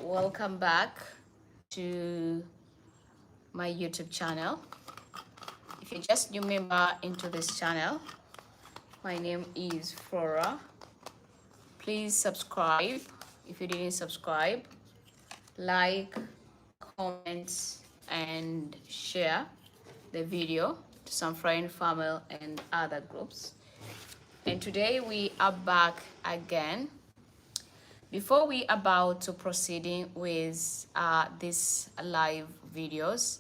welcome back to my YouTube channel. If you're just new member into this channel, my name is Flora. Please subscribe if you didn't subscribe, like, comment, and share the video to some friend, family, and other groups. And today we are back again. Before we about to proceeding with these live videos,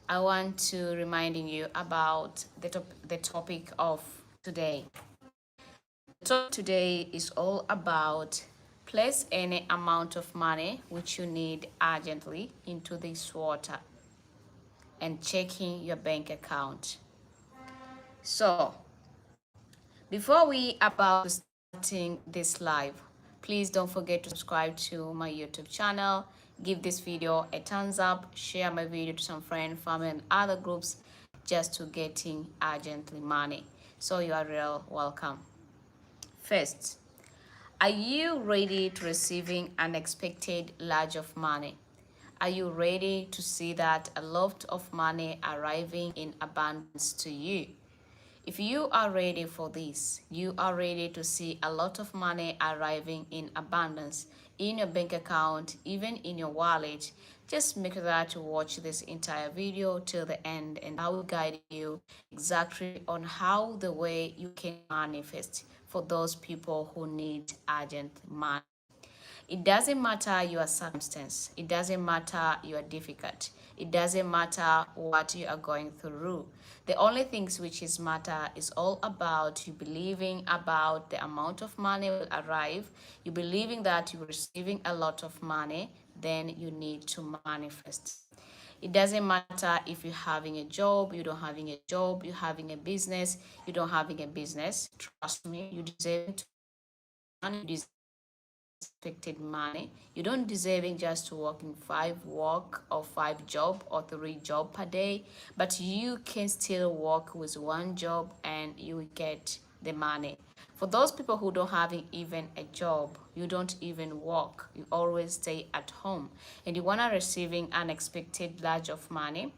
I want to reminding you about the topic of today. The topic today is all about place any amount of money which you need urgently into this water and checking your bank account. So before we about starting this live, please don't forget to subscribe to my YouTube channel. Give this video a thumbs up, share my video to some friends, family, and other groups just to getting urgently money. So you are real welcome. First, are you ready to receiving unexpected large of money? Are you ready to see that a lot of money arriving in abundance to you? If you are ready for this, you are ready to see a lot of money arriving in abundance in your bank account, even in your wallet, just make sure to watch this entire video till the end, and I will guide you exactly on how the way you can manifest for those people who need urgent money. It doesn't matter your circumstance. It doesn't matter your difficult. It doesn't matter what you are going through. The only things which is matter is all about you believing about the amount of money will arrive. You believing that you're receiving a lot of money, then you need to manifest. It doesn't matter if you're having a job, you don't having a job, you're having a business, you don't having a business. Trust me, you deserve to money. You deserve expected money. You don't deserving just to work in 5 work or 5 job or 3 job per day, but you can still work with 1 job and you will get the money. For those people who don't having even a job, you don't even work, you always stay at home and you wanna receiving unexpected large of money,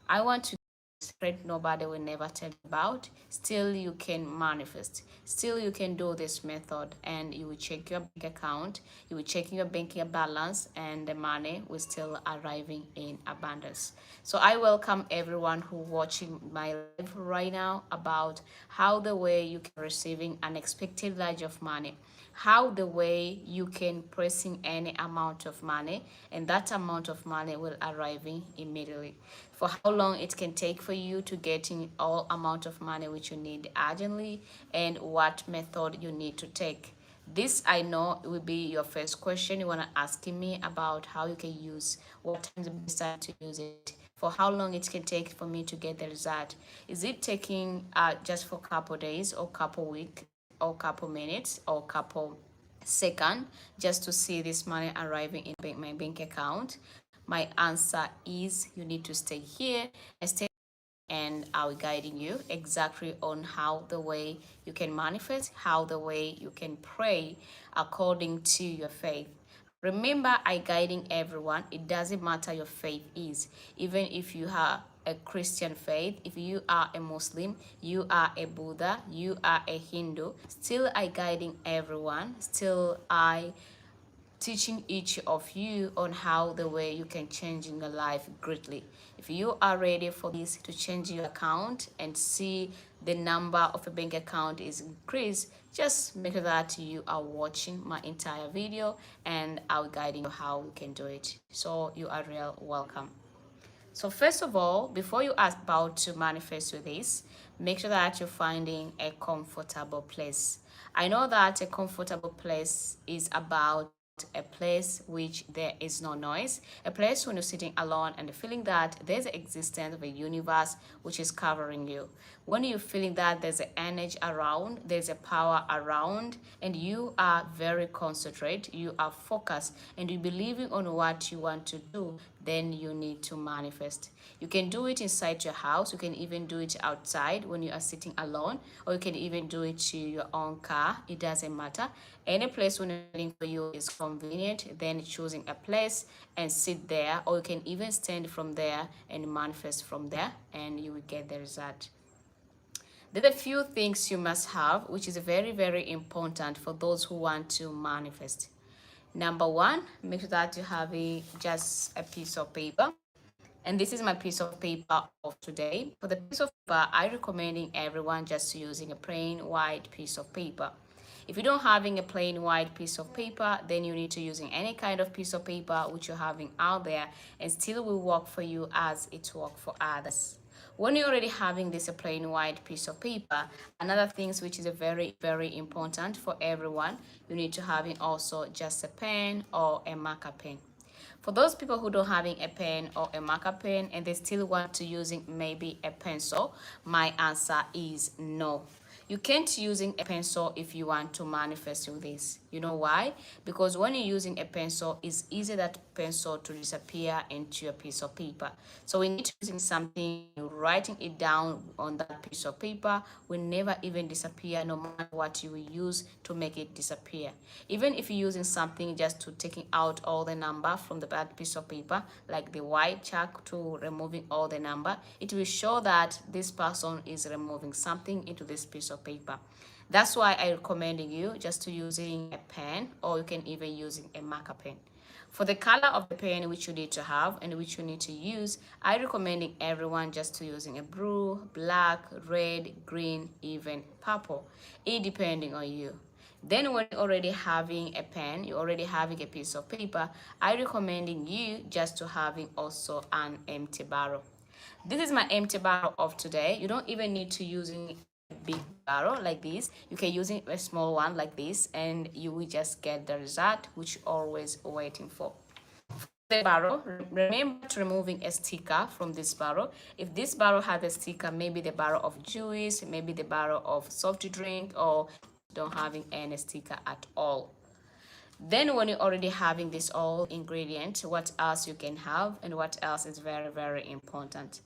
I want to secret nobody will never tell you about. Still you can manifest, still you can do this method, and you will check your bank account, you will check your banking balance, and the money will still arriving in abundance. So I welcome everyone who watching my live right now about how the way you can receiving unexpected large of money, how the way you can pressing any amount of money, and that amount of money will arriving immediately. For how long it can take for you to getting all amount of money which you need urgently, and what method you need to take. This I know will be your first question you want to asking me about how you can use, what time is the best time to use it, for how long it can take for me to get the result. Is it taking just for couple days or couple week or couple minutes or couple second just to see this money arriving in my bank account? My answer is you need to stay here and stay, and I'll guiding you exactly on how the way you can manifest, how the way you can pray according to your faith. Remember, I guiding everyone. It doesn't matter your faith is. Even if you have a Christian faith, if you are a Muslim, you are a Buddha, you are a Hindu, still I guiding everyone. Still I teaching each of you on how the way you can change in your life greatly. If you are ready for this to change your account and see the number of a bank account is increased, just make sure that you are watching my entire video and I'll guide you how you can do it. So you are real welcome. So first of all, before you are about to manifest with this, make sure that you're finding a comfortable place. I know that a comfortable place is about a place which there is no noise, a place when you're sitting alone and feeling that there's the existence of a universe which is covering you. When you're feeling that there's an energy around, there's a power around, and you are very concentrate, you are focused, and you believing on what you want to do, then you need to manifest. You can do it inside your house, you can even do it outside when you are sitting alone, or you can even do it to your own car. It doesn't matter. Any place when you're for you is comfortable convenient, then choosing a place and sit there, or you can even stand from there and manifest from there, and you will get the result. There are a few things you must have, which is very important for those who want to manifest. Number one, make sure that you have just a piece of paper. And this is my piece of paper of today. For the piece of paper, I recommending everyone just using a plain white piece of paper. If you don't having a plain white piece of paper, then you need to using any kind of piece of paper which you're having out there, and still will work for you as it work for others. When you're already having this a plain white piece of paper, another things which is a very important for everyone, you need to having also just a pen or a marker pen. For those people who don't having a pen or a marker pen and they still want to using maybe a pencil, my answer is no. You can't using a pencil if you want to manifest with this. You know why? Because when you're using a pencil, it's easy that pencil to disappear into a piece of paper. So we need to using something, writing it down on that piece of paper will never even disappear, no matter what you will use to make it disappear. Even if you're using something just to taking out all the number from the bad piece of paper, like the white chalk to removing all the number, it will show that this person is removing something into this piece of paper. That's why I recommending you just to using a pen, or you can even using a marker pen. For the color of the pen which you need to have and which you need to use, I recommending everyone just to using a blue, black, red, green, even purple. It depending on you. Then when you're already having a pen, you're already having a piece of paper, I recommending you just to having also an empty barrel. This is my empty barrel of today. You don't even need to using a big barrel like this. You can use a small one like this, and you will just get the result which you're always waiting for. The barrel, remember to removing a sticker from this barrel. If this barrel has a sticker, maybe the barrel of juice, maybe the barrel of soft drink, or don't having any sticker at all. Then when you're already having this all ingredient, what else you can have and what else is very important.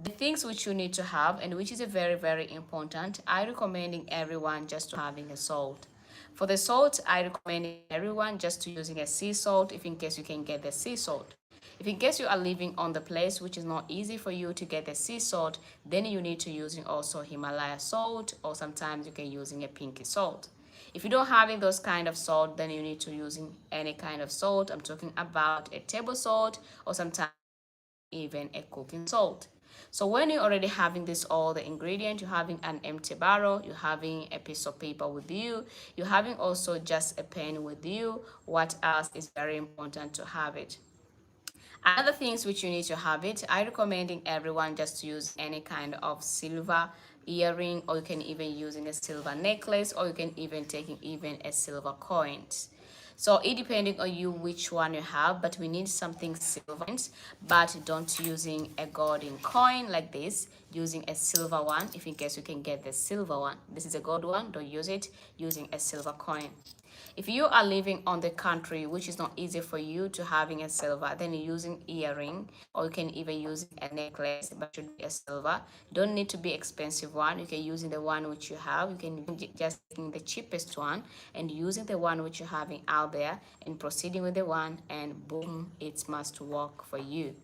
The things which you need to have and which is a very important, I recommending everyone just to having a salt. For the salt, I recommend everyone just to using a sea salt if in case you can get the sea salt. If in case you are living on the place which is not easy for you to get the sea salt, then you need to using also Himalaya salt, or sometimes you can using a pinky salt. If you don't having those kind of salt, then you need to using any kind of salt. I'm talking about a table salt, or sometimes even a cooking salt. So when you're already having this all the ingredient, you're having an empty barrel, you're having a piece of paper with you, you're having also just a pen with you, what else is very important to have it? Other things which you need to have it, I recommending everyone just to use any kind of silver earring, or you can even using a silver necklace, or you can even taking even a silver coins. So it depending on you which one you have, but we need something silver, but don't using a golden coin like this, using a silver one if in case you can get the silver one. This is a gold one, don't use it, using a silver coin. If you are living on the country which is not easy for you to having a silver, then you're using earring, or you can even use a necklace, but should be a silver. Don't need to be expensive one. You can use the one which you have. You can just taking the cheapest one and using the one which you're having out there and proceeding with the one, and boom, it must work for you.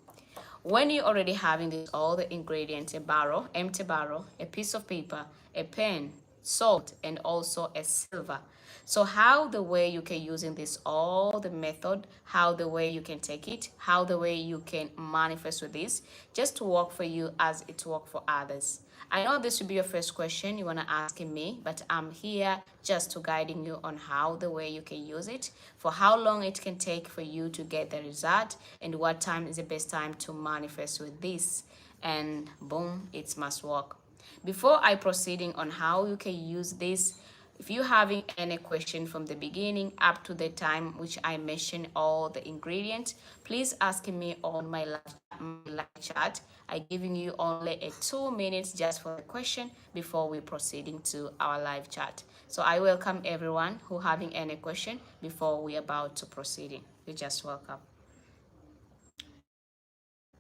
When you're already having this, all the ingredients, a barrel, empty barrel, a piece of paper, a pen, salt, and also a silver. So how the way you can using this, all the method, how the way you can take it, how the way you can manifest with this, just to work for you as it work for others. I know this will be your first question you want to ask me, but I'm here just to guiding you on how the way you can use it, for how long it can take for you to get the result, and what time is the best time to manifest with this, and boom, it must work. Before I proceeding on how you can use this, if you having any question from the beginning up to the time which I mentioned all the ingredients, please ask me on my live chat. I giving you only a 2 minutes just for the question before we proceeding to our live chat. So I welcome everyone who having any question before we about to proceeding. You just welcome.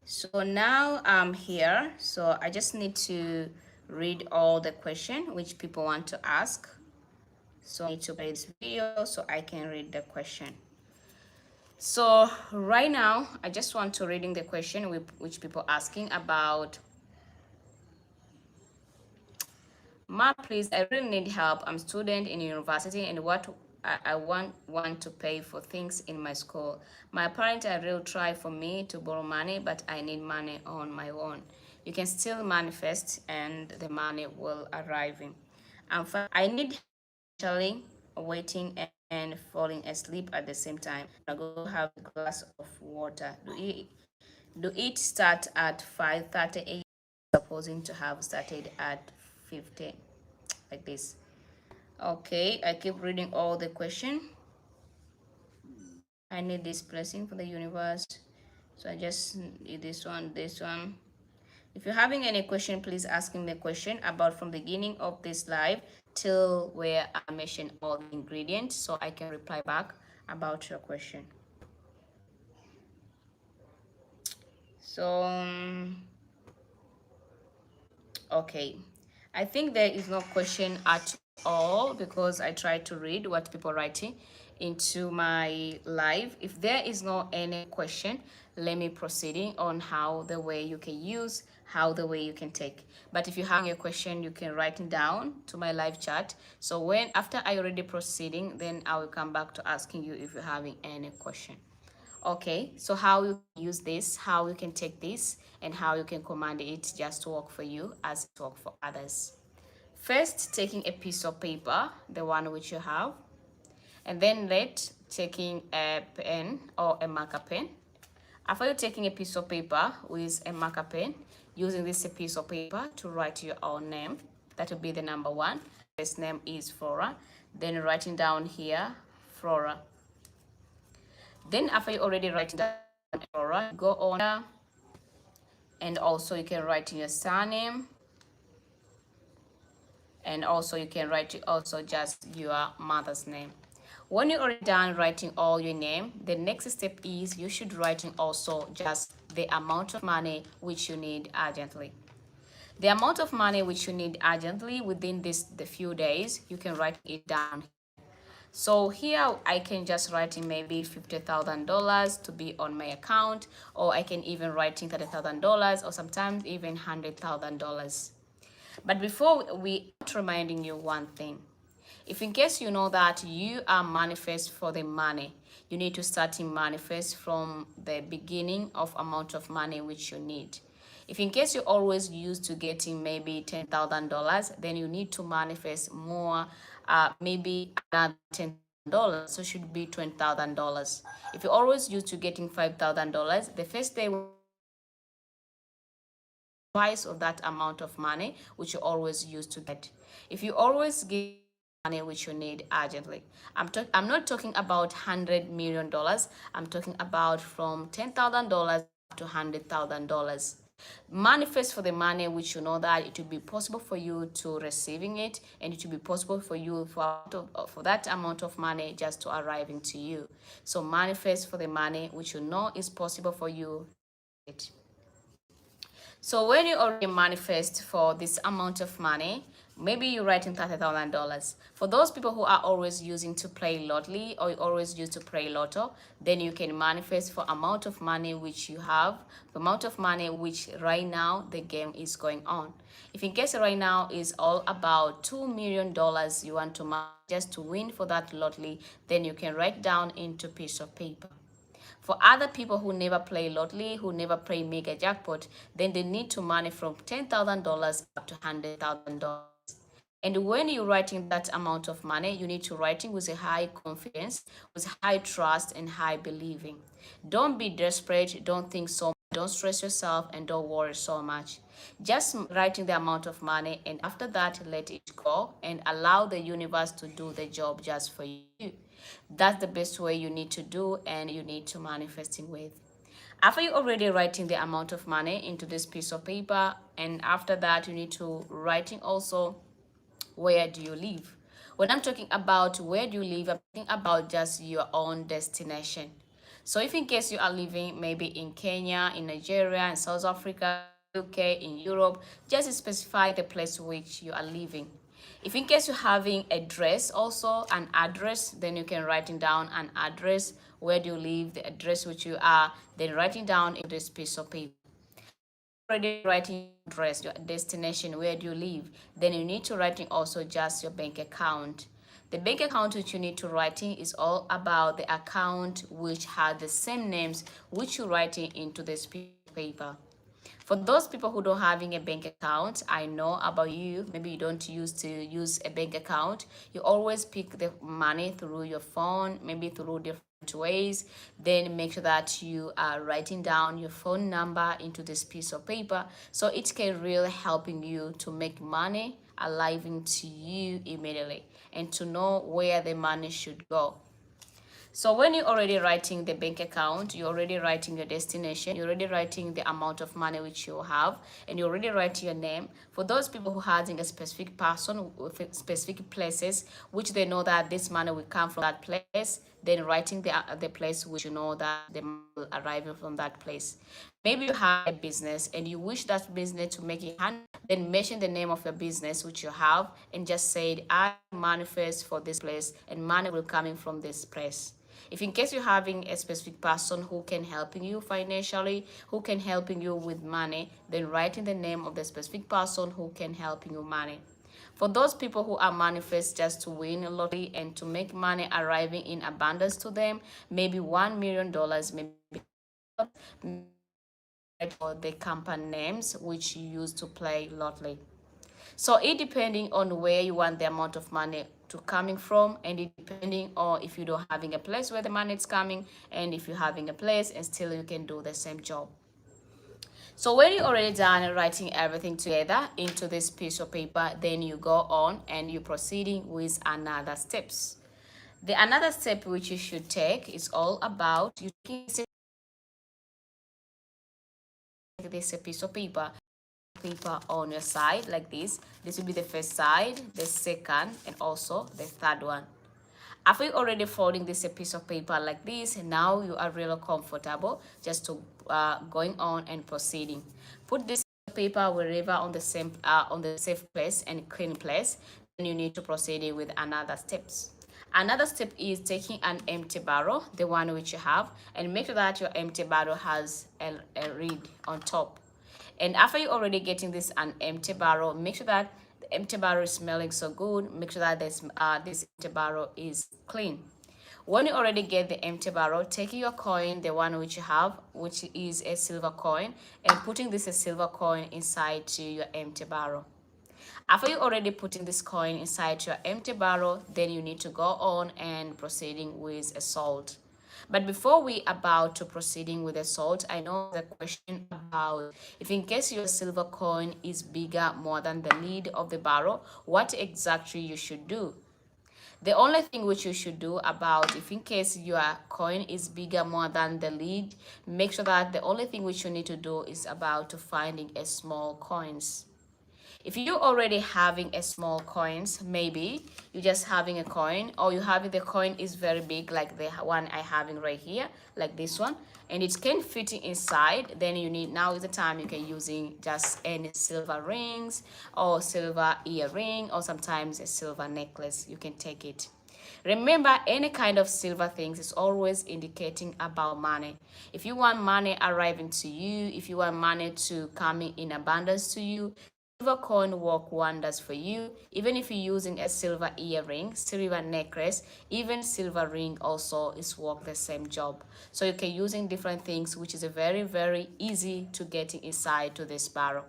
So now I'm here. So I just need to read all the question which people want to ask. So I need to play this video so I can read the question. So right now, I just want to reading the question which people asking about. Ma, please, I really need help. I'm student in university and what I want to pay for things in my school. My parents are really try for me to borrow money, but I need money on my own. You can still manifest and the money will arriving. I need actually waiting and falling asleep at the same time. I go have a glass of water. Do it start at 5:30 a.m. Supposing to have started at 15 like this. Okay, I keep reading all the question. I need this blessing for the universe, so I just need this one. If you're having any question, please ask me the question about from the beginning of this live till where I mention all the ingredients so I can reply back about your question. So okay, I think there is no question at all because I try to read what people writing into my live. If there is no any question, let me proceeding on how the way you can use, how the way you can take. But if you have a question, you can write it down to my live chat. So when after I already proceeding, then I will come back to asking you if you're having any question. Okay, so how you use this, how you can take this, and how you can command it just to work for you as it work for others. First, taking a piece of paper, the one which you have, and then taking a pen or a marker pen. After you're taking a piece of paper with a marker pen, using this piece of paper to write your own name. That will be the number one. First name is Flora. Then writing down here, Flora. Then after you already writing down Flora, go on here, and also you can write your surname, and also you can write also just your mother's name. When you're already done writing all your name, the next step is you should writing also just the amount of money which you need urgently. The amount of money which you need urgently within the few days, you can write it down. So here I can just write in maybe $50,000 to be on my account, or I can even write in $30,000 or sometimes even $100,000. But before we reminding you one thing, if in case you know that you are manifest for the money, you need to start in manifest from the beginning of amount of money which you need. If in case you're always used to getting maybe $10,000, then you need to manifest more, maybe another $10,000, so should be $20,000. If you're always used to getting $5,000, the first day twice of that amount of money which you always used to get. If you always get money which you need urgently, I'm not talking about $100 million. I'm talking about from $10,000 to $100,000. Manifest for the money which you know that it will be possible for you to receiving it, and it will be possible for you for that amount of money just to arriving to you. So manifest for the money which you know is possible for you. So when you already manifest for this amount of money, maybe you're writing $30,000. For those people who are always using to play lottery or you always use to play lotto, then you can manifest for amount of money which you have, the amount of money which right now the game is going on. If in case right now is all about $2 million you want to just to win for that lottery, then you can write down into piece of paper. For other people who never play lottery, who never play mega jackpot, then they need to money from $10,000 up to $100,000. And when you're writing that amount of money, you need to writing with a high confidence, with high trust and high believing. Don't be desperate, don't think so much, don't stress yourself and don't worry so much. Just writing the amount of money, and after that let it go and allow the universe to do the job just for you. That's the best way you need to do and you need to manifesting with. After you already writing the amount of money into this piece of paper, and after that you need to writing also where do you live. When I'm talking about where do you live, I'm talking about just your own destination. So if in case you are living maybe in Kenya, in Nigeria, in South Africa, UK, in Europe, just specify the place which you are living. If in case you're having a address also, an address, then you can write down an address where do you live, the address which you are, then writing down in this piece of paper. Already writing your address, your destination, where do you live, then you need to writing also just your bank account. The bank account which you need to writing is all about the account which has the same names which you're writing into this piece of paper. For those people who don't having a bank account, I know about you. Maybe you don't use a bank account. You always pick the money through your phone, maybe through different ways. Then make sure that you are writing down your phone number into this piece of paper, so it can really helping you to make money arriving to you immediately and to know where the money should go. So when you're already writing the bank account, you're already writing your destination, you're already writing the amount of money which you have, and you already write your name. For those people who having a specific person with specific places, which they know that this money will come from that place, then writing the place which you know that the money will arrive from that place. Maybe you have a business and you wish that business to make it 100, then mention the name of your business which you have and just say, I manifest for this place and money will come in from this place. If in case you're having a specific person who can helping you financially, who can helping you with money, then write in the name of the specific person who can helping you money. For those people who are manifest just to win a lottery and to make money arriving in abundance to them, maybe $1 million, maybe for the company names which you use to play lottery. So it depending on where you want the amount of money to coming from, and it depending on if you don't having a place where the money is coming, and if you're having a place and still you can do the same job. So when you're already done writing everything together into this piece of paper, then you go on and you're proceeding with another steps. The another step which you should take is all about you taking this piece of paper on your side like this will be the first side, the second, and also the third one. After you already folding this a piece of paper like this, now you are really comfortable just to going on and proceeding. Put this paper wherever on the same on the safe place and clean place. Then you need to proceed with another steps. Another step is taking an empty barrel, the one which you have, and make sure that your empty barrel has a lid on top. And after you already getting this an empty barrel, make sure that the empty barrel is smelling so good. Make sure that this empty barrel is clean. When you already get the empty barrel, taking your coin, the one which you have, which is a silver coin, and putting this a silver coin inside to your empty barrel. After you already putting this coin inside your empty barrel, then you need to go on and proceeding with a salt. But before we about to proceeding with the salt, I know the question about if in case your silver coin is bigger more than the lid of the barrel, what exactly you should do? The only thing which you should do about if in case your coin is bigger more than the lid, make sure that the only thing which you need to do is about to finding a small coins. If you already having a small coins, maybe you just having a coin, or you having the coin is very big like the one I having right here, like this one, and it can fit inside, then you need, now is the time you can using just any silver rings or silver earring or sometimes a silver necklace. You can take it. Remember, any kind of silver things is always indicating about money. If you want money arriving to you, if you want money to come in abundance to you, silver coin work wonders for you. Even if you're using a silver earring, silver necklace, even silver ring also is work the same job. So you can using different things, which is a very easy to getting inside to this barrel.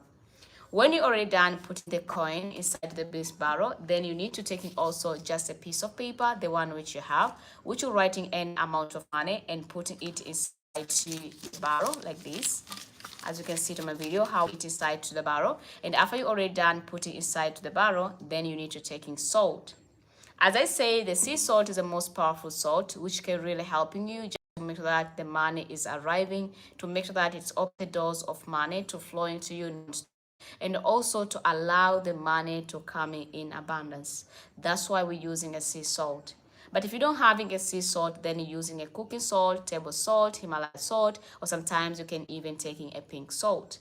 When you already done putting the coin inside the base barrel, then you need to take in also just a piece of paper, the one which you have, which you're writing an amount of money and putting it inside the barrel like this. As you can see to my video, how it is inside to the barrel. And after you already done putting inside to the barrel, then you need to take in salt. As I say, the sea salt is the most powerful salt, which can really helping you just to make sure that the money is arriving, to make sure that it's open the doors of money to flow into you, and also to allow the money to come in abundance. That's why we're using a sea salt. But if you don't having a sea salt, then you're using a cooking salt, table salt, Himalaya salt, or sometimes you can even taking a pink salt.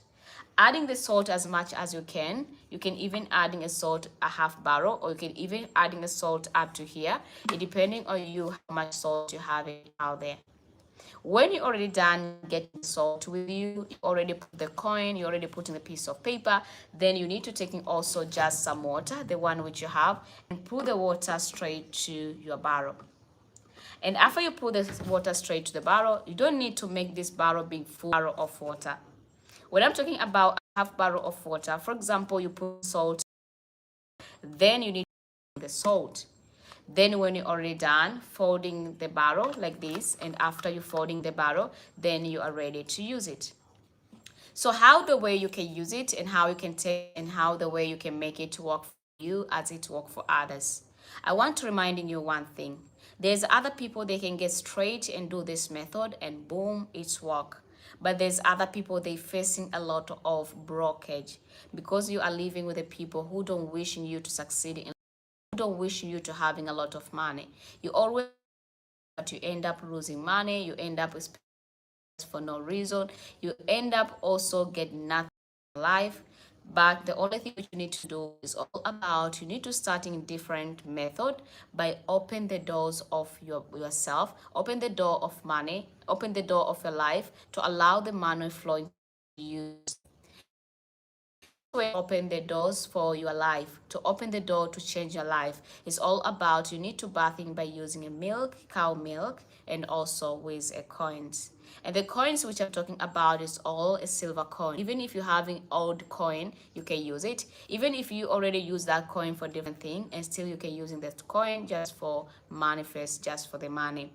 Adding the salt as much as you can. You can even adding a salt a half barrel, or you can even adding a salt up to here. It depending on you how much salt you have out there. When you're already done getting salt with you, you already put the coin, you already put in a piece of paper, then you need to take in also just some water, the one which you have, and put the water straight to your barrel. And after you put the water straight to the barrel, you don't need to make this barrel being full barrel of water. When I'm talking about a half barrel of water, for example, you put salt, then you need the salt. Then when you're already done folding the barrel like this, and after you folding the barrel, then you are ready to use it. So how the way you can use it and how you can take and how the way you can make it work for you as it work for others. I want to reminding you one thing. There's other people they can get straight and do this method and boom, it's work. But there's other people they facing a lot of blockage because you are living with the people who don't wishing you to succeed in, who don't wish you to having a lot of money. You always, but you end up losing money, you end up for no reason, you end up also getting nothing in life. But the only thing which you need to do is all about, you need to start in different method by open the doors of yourself, open the door of money, open the door of your life to allow the money flowing to you. Open the doors for your life, to open the door to change your life. It's all about, you need to bathing by using a milk, cow milk, and also with a coins. And the coins which I'm talking about is all a silver coin. Even if you're having old coin, you can use it. Even if you already use that coin for different thing, and still you can using that coin just for manifest, just for the money.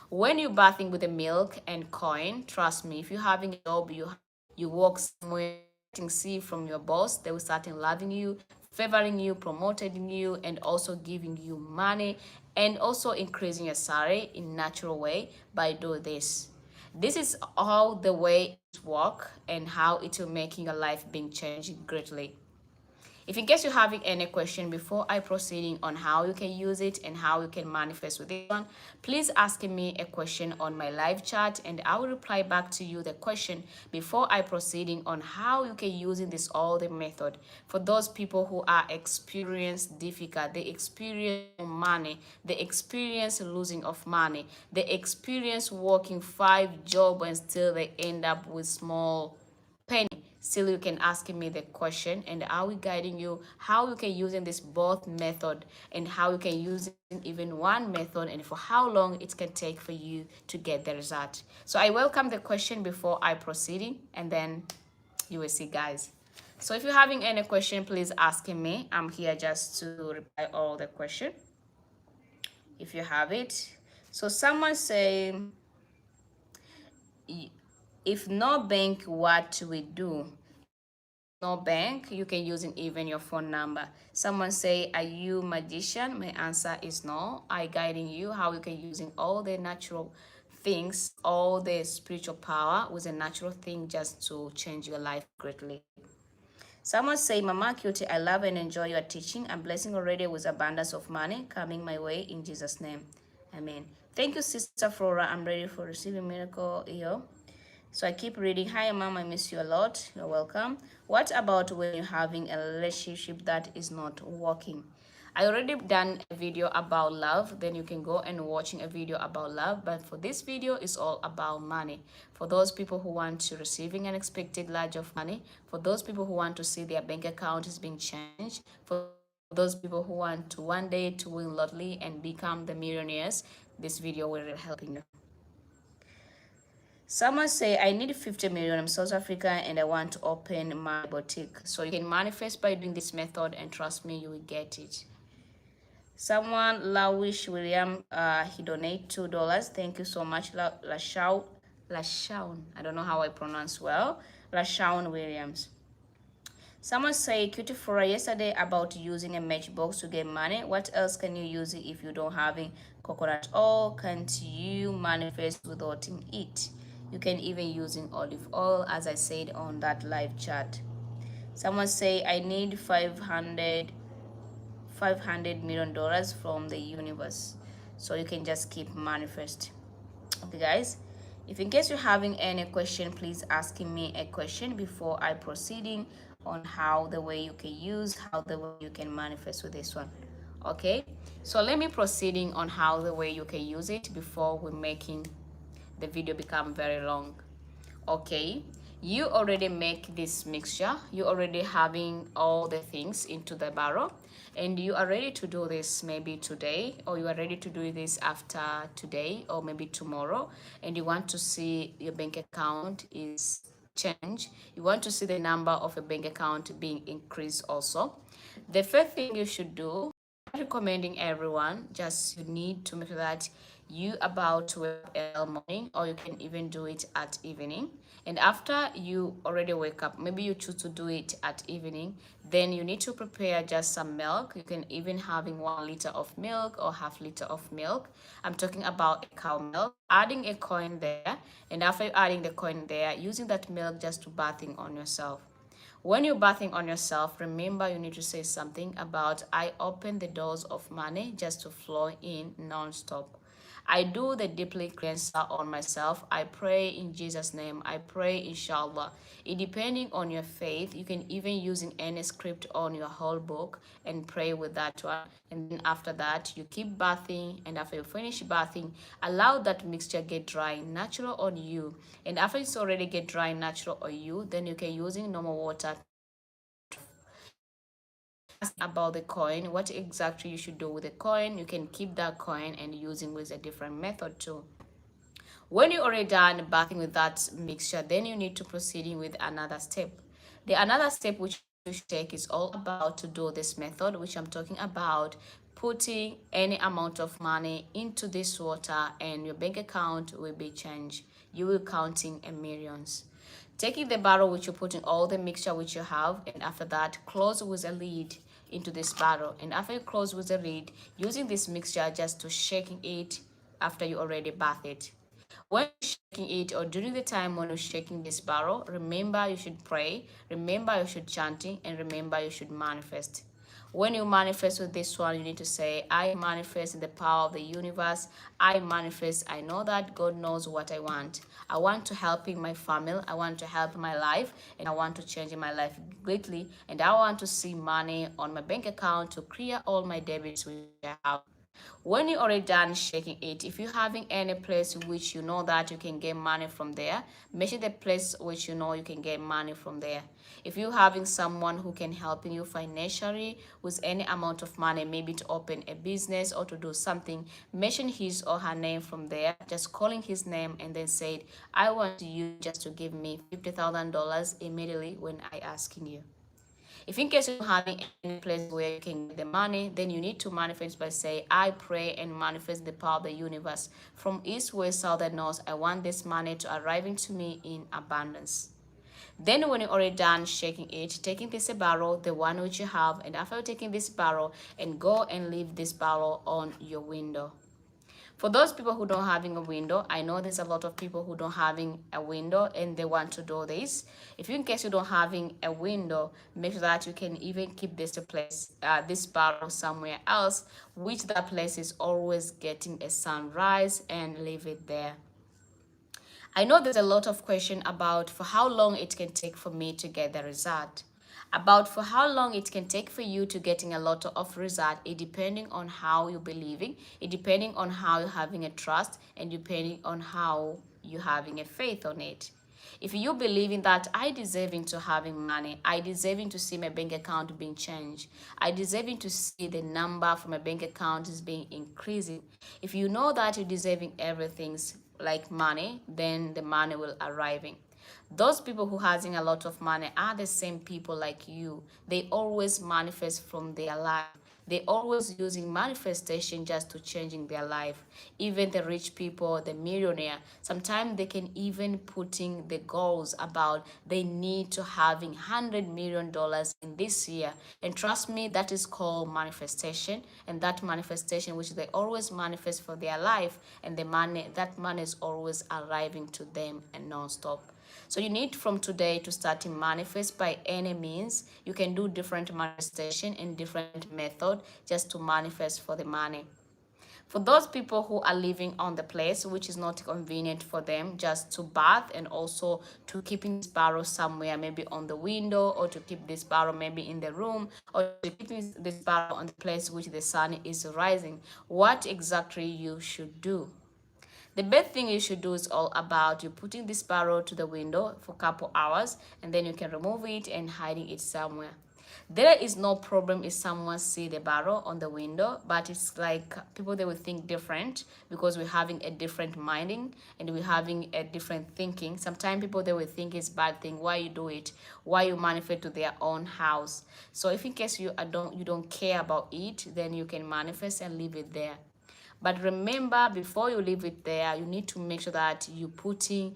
When you're bathing with the milk and coin, trust me, if you're having a job, you work somewhere, see from your boss, they will start loving you, favoring you, promoting you, and also giving you money, and also increasing your salary in natural way by doing this. This is all the way it work and how it will making your life being changed greatly. If in case you're having any question before I proceeding on how you can use it and how you can manifest with this one, please ask me a question on my live chat and I will reply back to you the question before I proceeding on how you can using this all the method. For those people who are experience difficult, they experience money, they experience losing of money, they experience working 5 jobs and still they end up with small penny. Still you can ask me the question and I will guiding you how you can use in this both method and how you can use in even one method and for how long it can take for you to get the result. So I welcome the question before I proceeding and then you will see, guys. So if you're having any question, please ask me. I'm here just to reply all the question if you have it. So someone say, if no bank, what we do? No bank, you can use it even your phone number. Someone say, are you magician? My answer is no. I guiding you how you can using all the natural things, all the spiritual power with a natural thing just to change your life greatly. Someone say, Mama Cutie, I love and enjoy your teaching. I'm blessing already with abundance of money coming my way in Jesus' name. Amen. Thank you, Sister Flora. I'm ready for receiving miracle here. So I keep reading. Hi, Mom, I miss you a lot. You're welcome. What about when you're having a relationship that is not working? I already done a video about love. Then you can go and watching a video about love. But for this video, it's all about money. For those people who want to receiving an expected large of money. For those people who want to see their bank account is being changed. For those people who want to one day to win lottery and become the millionaires, this video will help you. Someone say, I need 50 million. I'm South Africa and I want to open my boutique. So you can manifest by doing this method and trust me, you will get it. Someone, Lawish William, he donate $2. Thank you so much, Lashawn. I don't know how I pronounce well. Lashawn Williams. Someone say, Cutie for yesterday about using a matchbox to get money. What else can you use it if you don't having coconut oil? Can't you manifest without it? You can even using olive oil, as I said on that live chat. Someone say, I need $500 million from the universe. So you can just keep manifest. Okay, guys. If in case you're having any question, please asking me a question before I proceeding on how the way you can use, how the way you can manifest with this one. Okay, so let me proceeding on how the way you can use it before we're making the video become very long. Okay, you already make this mixture, you already having all the things into the barrel, and you are ready to do this maybe today, or you are ready to do this after today, or maybe tomorrow, and you want to see your bank account is change, you want to see the number of a bank account being increased also. The first thing you should do, recommending everyone, just you need to make sure that you about to wake up early morning, or you can even do it at evening. And after you already wake up, maybe you choose to do it at evening, then you need to prepare just some milk. You can even having 1 liter of milk or half-liter of milk. I'm talking about a cow milk, adding a coin there, and after you adding the coin there, using that milk just to bathing on yourself. When you're bathing on yourself, remember you need to say something about I open the doors of money just to flow in non-stop. I do the deeply cleanser on myself. I pray in Jesus' name. I pray inshallah. It depending on your faith, you can even using any script on your whole book and pray with that one. And then after that, you keep bathing, and after you finish bathing, allow that mixture get dry natural on you. And after it's already get dry natural on you, then you can using normal water. About the coin, what exactly you should do with the coin, you can keep that coin and using with a different method too. When you're already done bathing with that mixture, then you need to proceeding with another step. The another step which you should take is all about to do this method, which I'm talking about putting any amount of money into this water, and your bank account will be changed. You will counting in millions. Taking the barrel which you're putting all the mixture which you have, and after that close with a lid into this barrel, and after you close with a lid, using this mixture just to shaking it after you already bath it. When you're shaking it, or during the time when you're shaking this barrel, remember you should pray, remember you should chanting, and remember you should manifest. When you manifest with this one, you need to say, I manifest in the power of the universe. I manifest. I know that God knows what I want. I want to help in my family. I want to help my life. And I want to change my life greatly. And I want to see money on my bank account to clear all my debits which I have. When you already done shaking it, if you're having any place which you know that you can get money from there, make sure the place which you know you can get money from there. If you're having someone who can help you financially with any amount of money, maybe to open a business or to do something, mention his or her name from there, just calling his name and then say, I want you just to give me $50,000 immediately when I asking you. If in case you're having any place where you can get the money, then you need to manifest by saying, I pray and manifest the power of the universe. From east, west, south, and north, I want this money to arrive into me in abundance. Then when you're already done shaking it, taking this barrel, the one which you have, and after taking this barrel, and go and leave this barrel on your window. For those people who don't having a window, I know there's a lot of people who don't having a window and they want to do this. If you, in case you don't having a window, make sure that you can even keep this place, this barrel somewhere else, which that place is always getting a sunrise, and leave it there. I know there's a lot of question about for how long it can take for me to get the result. About for how long it can take for you to getting a lot of result, it depending on how you're believing, it depending on how you're having a trust, and depending on how you're having a faith on it. If you believe in that I deserving to having money, I deserving to see my bank account being changed, I deserving to see the number from my bank account is being increasing. If you know that you're deserving everything like money, then the money will arriving. Those people who having a lot of money are the same people like you. They always manifest from their life. They always using manifestation just to changing their life. Even the rich people, the millionaire, sometimes they can even putting the goals about they need to having $100 million in this year. And trust me, that is called manifestation. And that manifestation which they always manifest for their life, and the money, that money is always arriving to them and non-stop. So you need from today to start to manifest by any means. You can do different manifestation and different method just to manifest for the money. For those people who are living on the place which is not convenient for them just to bath, and also to keeping this barrel somewhere, maybe on the window, or to keep this barrel maybe in the room, or to keep this barrel on the place which the sun is rising, what exactly you should do? The best thing you should do is all about you putting this barrel to the window for a couple hours, and then you can remove it and hiding it somewhere. There is no problem if someone see the barrel on the window, but it's like people, they will think different because we're having a different minding and we're having a different thinking. Sometimes people, they will think it's bad thing. Why you do it? Why you manifest to their own house? So if in case you don't care about it, then you can manifest and leave it there. But remember, before you leave it there, you need to make sure that you putting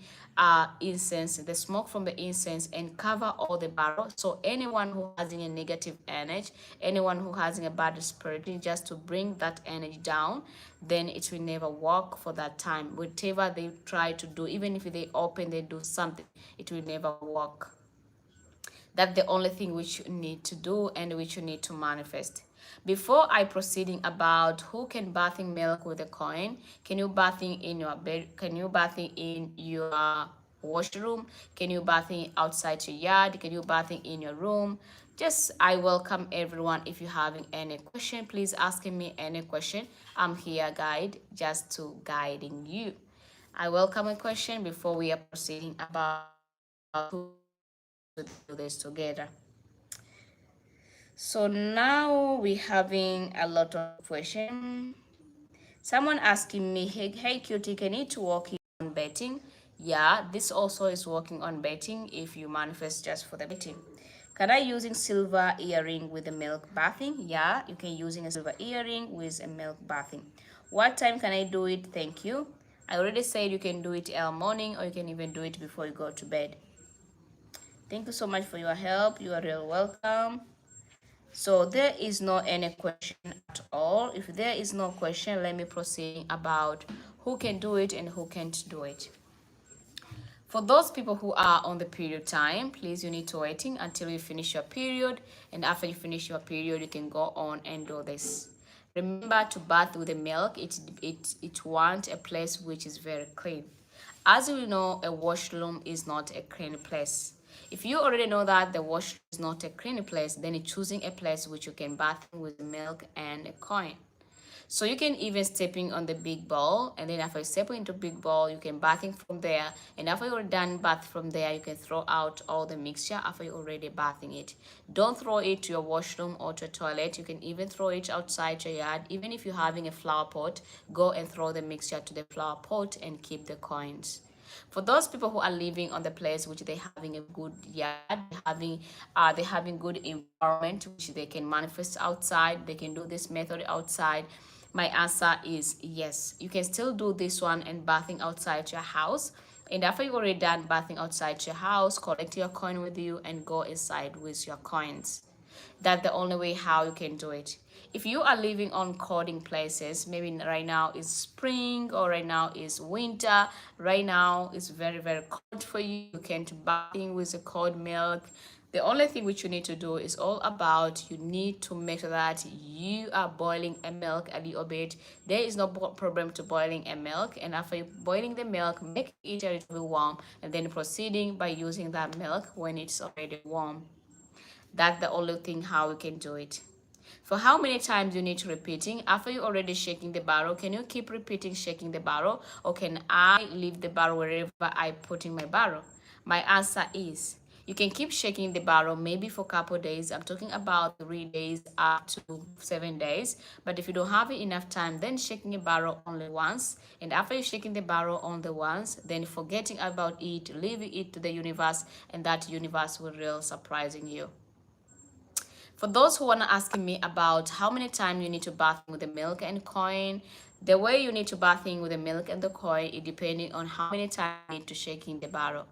incense, the smoke from the incense, and cover all the barrel. So anyone who has a negative energy, anyone who has a bad spirit, just to bring that energy down, then it will never work for that time. Whatever they try to do, even if they open, they do something, it will never work. That's the only thing which you need to do and which you need to manifest. Before I proceeding about who can bathing milk with a coin, can you bathing in your bed? Can you bathing in your washroom? Can you bathing outside your yard? Can you bathing in your room? Just I welcome everyone. If you having any question, please asking me any question. I'm here, guide, just to guiding you. I welcome a question before we are proceeding about who to do this together. So now we're having a lot of questions. Someone asking me, hey cutie, can it work on betting? Yeah, this also is working on betting if you manifest just for the betting. Can I using silver earring with a milk bathing? Yeah, you can using a silver earring with a milk bathing. What time can I do it? Thank you. I already said you can do it early morning, or you can even do it before you go to bed. Thank you so much for your help. You are real welcome. So there is no any question at all. If there is no question, let me proceed about who can do it and who can't do it. For those people who are on the period time, please, you need to waiting until you finish your period, and after you finish your period, you can go on and do this. Remember to bath with the milk. It want a place which is very clean. As we know, a washroom is not a clean place. If you already know that the washroom is not a clean place, then it's choosing a place which you can bath with milk and a coin. So you can even stepping on the big ball, and then after you step into big ball, you can bathing from there. And after you're done bath from there, you can throw out all the mixture after you're already bathing it. Don't throw it to your washroom or to a toilet. You can even throw it outside your yard. Even if you're having a flower pot, go and throw the mixture to the flower pot and keep the coins. For those people who are living on the place which they having a good yard, they having good environment which they can manifest outside, they can do this method outside. My answer is yes. You can still do this one and bathing outside your house. And after you're already done bathing outside your house, collect your coin with you and go inside with your coins. That's the only way how you can do it. If you are living on colding places, maybe right now is spring or right now is winter, right now is very, very cold for you. You can't bathing with a cold milk. The only thing which you need to do is all about you need to make sure that you are boiling a milk a little bit. There is no problem to boiling a milk, and after you boiling the milk, make it a little warm, and then proceeding by using that milk when it's already warm. That's the only thing how we can do it. For how many times you need to repeating after you already shaking the barrel? Can you keep repeating shaking the barrel, or can I leave the barrel wherever I put in my barrel? My answer is you can keep shaking the barrel maybe for a couple days. I'm talking about 3 days up to 7 days. But if you don't have enough time, then shaking a barrel only once. And after you shaking the barrel only once, then forgetting about it, leaving it to the universe, and that universe will really surprising you. For those who want to asking me about how many times you need to bath with the milk and coin, the way you need to bathing with the milk and the coin is depending on how many times you need to shake in the barrel.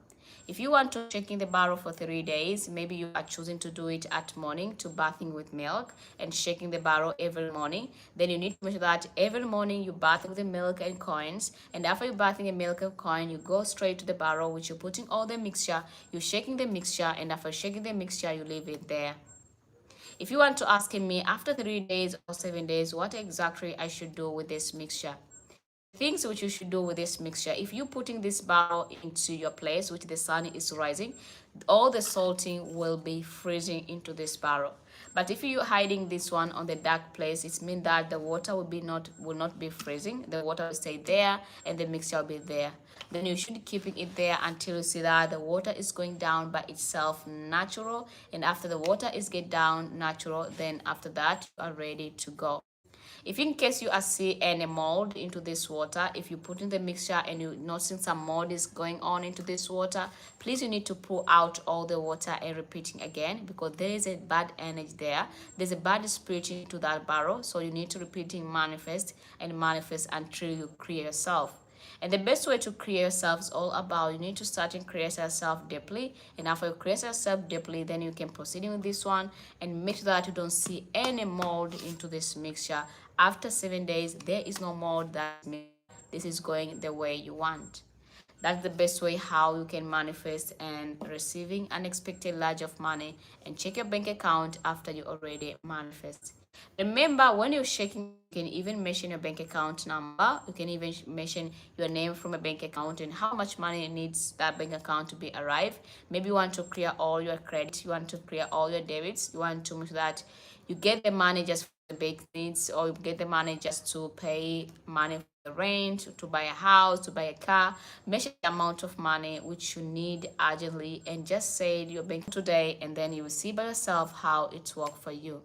If you want to shake in the barrel for 3 days, maybe you are choosing to do it at morning to bathing with milk and shaking the barrel every morning. Then you need to make sure that every morning you bath with the milk and coins. And after you bathing the milk and coin, you go straight to the barrel which you're putting all the mixture. You're shaking the mixture, and after shaking the mixture, you leave it there. If you want to ask me after 3 days or 7 days, what exactly I should do with this mixture? Things which you should do with this mixture, if you're putting this barrel into your place which the sun is rising, all the salting will be freezing into this barrel. But if you're hiding this one on the dark place, it means that the water will not be freezing. The water will stay there and the mixture will be there. Then you should keeping it there until you see that the water is going down by itself natural. And after the water is get down natural, then after that you are ready to go. If in case you are see any mold into this water, if you put in the mixture and you noticing some mold is going on into this water, please you need to pour out all the water and repeating again, because there is a bad energy there. There's a bad spirit into that barrel, so you need to repeating manifest and manifest until you create yourself. And the best way to create yourself is all about you need to start and create yourself deeply. And after you create yourself deeply, then you can proceed with this one and make sure that you don't see any mold into this mixture. After 7 days, there is no mold. That this is going the way you want. That's the best way how you can manifest and receiving unexpected large of money, and check your bank account after you already manifest. Remember, when you're shaking, you can even mention your bank account number. You can even mention your name from a bank account and how much money needs that bank account to be arrived. Maybe you want to clear all your credit, you want to clear all your debits, you want to make sure that you get the money just for the big needs, or you get the money just to pay money for the rent, to buy a house, to buy a car. Measure the amount of money which you need urgently and just say your bank today, and then you will see by yourself how it's worked for you.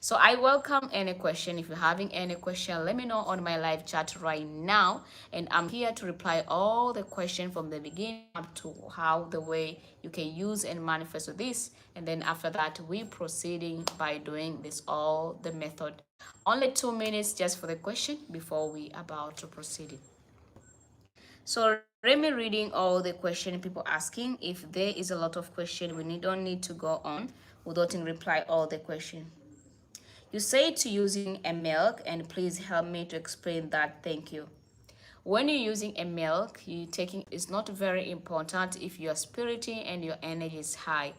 So I welcome any question. If you're having any question, let me know on my live chat right now, and I'm here to reply all the questions from the beginning up to how the way you can use and manifest with this. And then after that, we proceeding by doing this all the method. Only 2 minutes just for the question before we about to proceed. So let me reading all the question people asking. If there is a lot of question, don't need to go on without reply all the question. You say to using a milk, and please help me to explain that. Thank you. When you're using a milk, you taking is not very important if your spirit and your energy is high.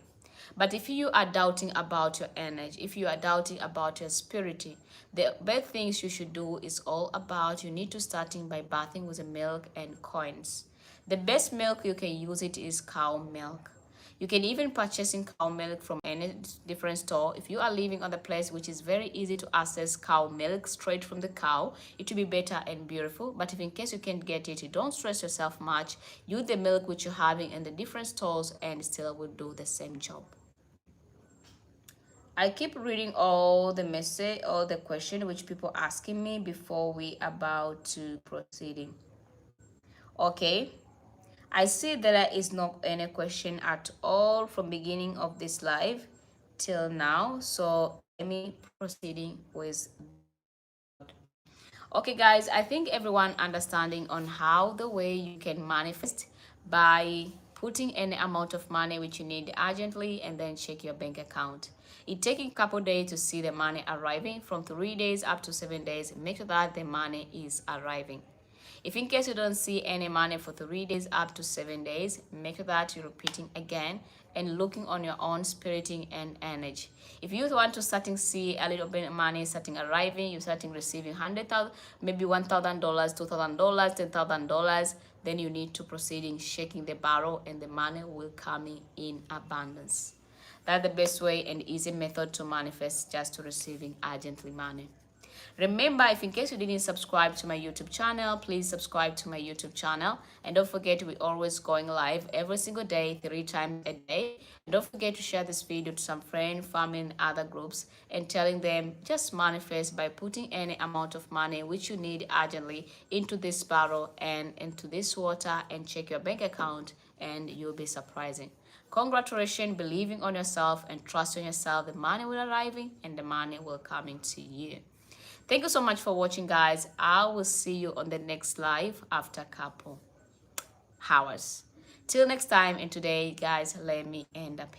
But if you are doubting about your energy, if you are doubting about your spirit, the best things you should do is all about you need to starting by bathing with the milk and coins. The best milk you can use it is cow milk. You can even purchasing cow milk from any different store. If you are living on the place which is very easy to access cow milk straight from the cow, it will be better and beautiful. But if in case you can't get it, you don't stress yourself much. Use the milk which you're having in the different stores and still will do the same job. I keep reading all the message, all the question which people asking me before we about to proceeding. Okay. I see that there is not any question at all from beginning of this live till now. So let me proceeding with. Okay, guys, I think everyone understanding on how the way you can manifest by putting any amount of money which you need urgently and then check your bank account. It taking a couple days to see the money arriving, from 3 days up to 7 days. Make sure that the money is arriving. If in case you don't see any money for 3 days up to 7 days, make sure that you're repeating again and looking on your own spiriting and energy. If you want to starting see a little bit of money starting arriving, you starting receiving 100,000, maybe $1,000, $2,000, $10,000, then you need to proceeding shaking the barrel and the money will come in abundance. That's the best way and easy method to manifest, just to receiving urgently money. Remember, if in case you didn't subscribe to my YouTube channel, please subscribe to my YouTube channel. And don't forget, we're always going live every single day, 3 times a day. And don't forget to share this video to some friends, family, and other groups, and telling them just manifest by putting any amount of money which you need urgently into this barrel and into this water, and check your bank account, and you'll be surprising. Congratulations, believing on yourself and trusting yourself. The money will arriving and the money will coming to you. Thank you so much for watching, guys. I will see you on the next live after a couple hours. Till next time, and today, guys, let me end up here.